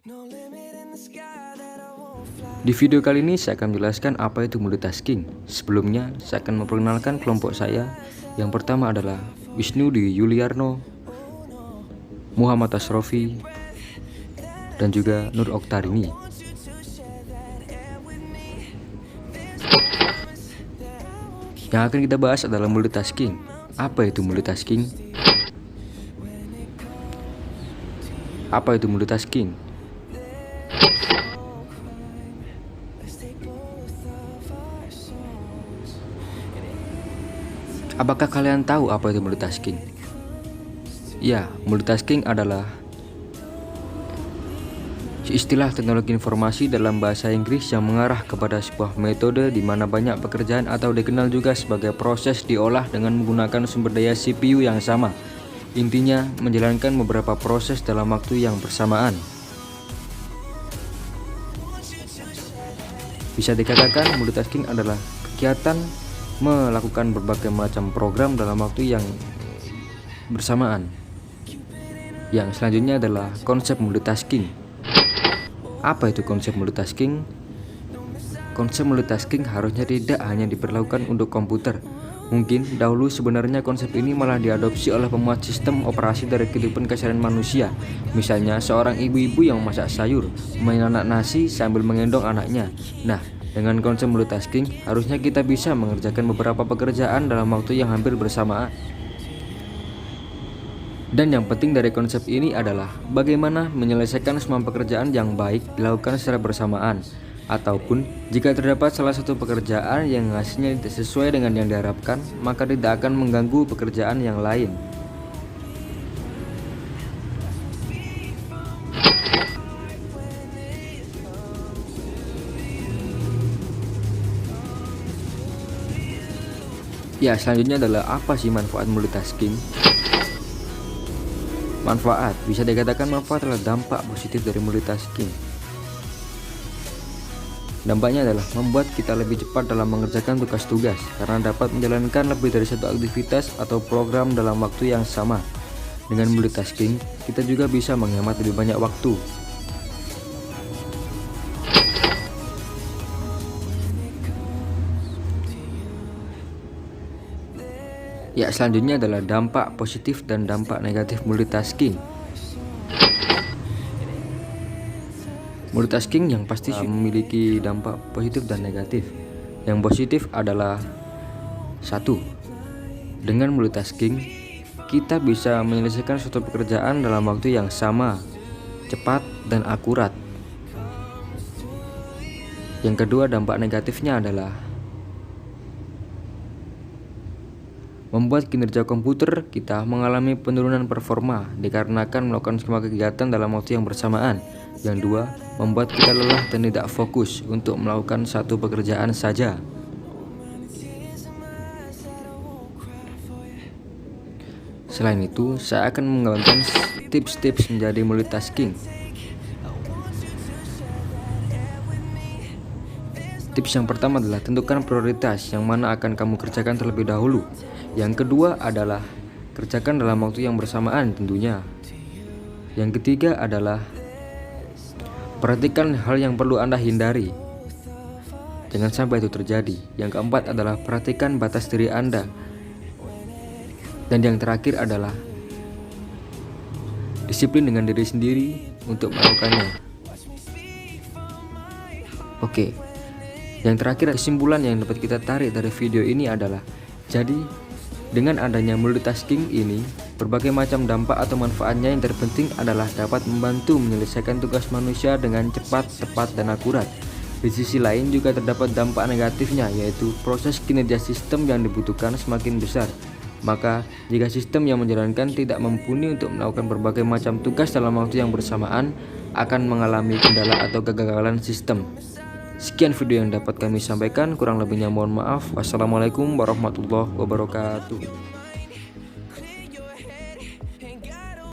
Di video kali ini saya akan menjelaskan apa itu multitasking. Sebelumnya, saya akan memperkenalkan kelompok saya. Yang pertama adalah Wisnu Dwi Yuliarno, Muhammad Asrofi, dan juga Nur Oktarini. Yang akan kita bahas adalah multitasking. Apa itu multitasking? Apa itu multitasking? Apakah kalian tahu apa itu multitasking? Ya, multitasking adalah istilah teknologi informasi dalam bahasa Inggris yang mengarah kepada sebuah metode di mana banyak pekerjaan atau dikenal juga sebagai proses diolah dengan menggunakan sumber daya CPU yang sama. Intinya, menjalankan beberapa proses dalam waktu yang bersamaan. Bisa dikatakan multitasking adalah kegiatan melakukan berbagai macam program dalam waktu yang bersamaan. Yang selanjutnya adalah konsep multitasking. Apa itu konsep multitasking? Konsep multitasking harusnya tidak hanya diberlakukan untuk komputer. Mungkin dahulu sebenarnya konsep ini malah diadopsi oleh pembuat sistem operasi dari kehidupan keseharian manusia. Misalnya seorang ibu-ibu yang memasak sayur, memasak nasi sambil menggendong anaknya. Nah, dengan konsep multitasking, harusnya kita bisa mengerjakan beberapa pekerjaan dalam waktu yang hampir bersamaan. Dan yang penting dari konsep ini adalah bagaimana menyelesaikan semua pekerjaan yang baik dilakukan secara bersamaan. Ataupun jika terdapat salah satu pekerjaan yang hasilnya tidak sesuai dengan yang diharapkan, maka tidak akan mengganggu pekerjaan yang lain. Ya, selanjutnya adalah apa sih manfaat multitasking? Manfaat, bisa dikatakan manfaat adalah dampak positif dari multitasking. Dampaknya adalah membuat kita lebih cepat dalam mengerjakan tugas-tugas karena dapat menjalankan lebih dari satu aktivitas atau program dalam waktu yang sama. Dengan multitasking, kita juga bisa menghemat lebih banyak waktu. Ya, selanjutnya adalah dampak positif dan dampak negatif multitasking. Multitasking yang pasti memiliki dampak positif dan negatif. Yang positif adalah 1. Dengan multitasking, kita bisa menyelesaikan suatu pekerjaan dalam waktu yang sama, cepat, dan akurat. Yang kedua, dampak negatifnya adalah membuat kinerja komputer kita mengalami penurunan performa dikarenakan melakukan semua kegiatan dalam waktu yang bersamaan. Yang dua, membuat kita lelah dan tidak fokus untuk melakukan satu pekerjaan saja. Selain itu, saya akan menggambarkan tips-tips menjadi multitasking. Tips yang pertama adalah tentukan prioritas yang mana akan kamu kerjakan terlebih dahulu. Yang kedua adalah kerjakan dalam waktu yang bersamaan tentunya. Yang ketiga adalah perhatikan hal yang perlu Anda hindari. Jangan sampai itu terjadi. Yang keempat adalah perhatikan batas diri Anda. Dan yang terakhir adalah disiplin dengan diri sendiri untuk melakukannya. Oke. Yang terakhir, kesimpulan yang dapat kita tarik dari video ini adalah, jadi dengan adanya multitasking ini, berbagai macam dampak atau manfaatnya yang terpenting adalah dapat membantu menyelesaikan tugas manusia dengan cepat, tepat, dan akurat. Di sisi lain juga terdapat dampak negatifnya, yaitu proses kinerja sistem yang dibutuhkan semakin besar. Maka, jika sistem yang menjalankan tidak mumpuni untuk melakukan berbagai macam tugas dalam waktu yang bersamaan, akan mengalami kendala atau kegagalan sistem. Sekian video yang dapat kami sampaikan, kurang lebihnya mohon maaf. Wassalamualaikum warahmatullahi wabarakatuh.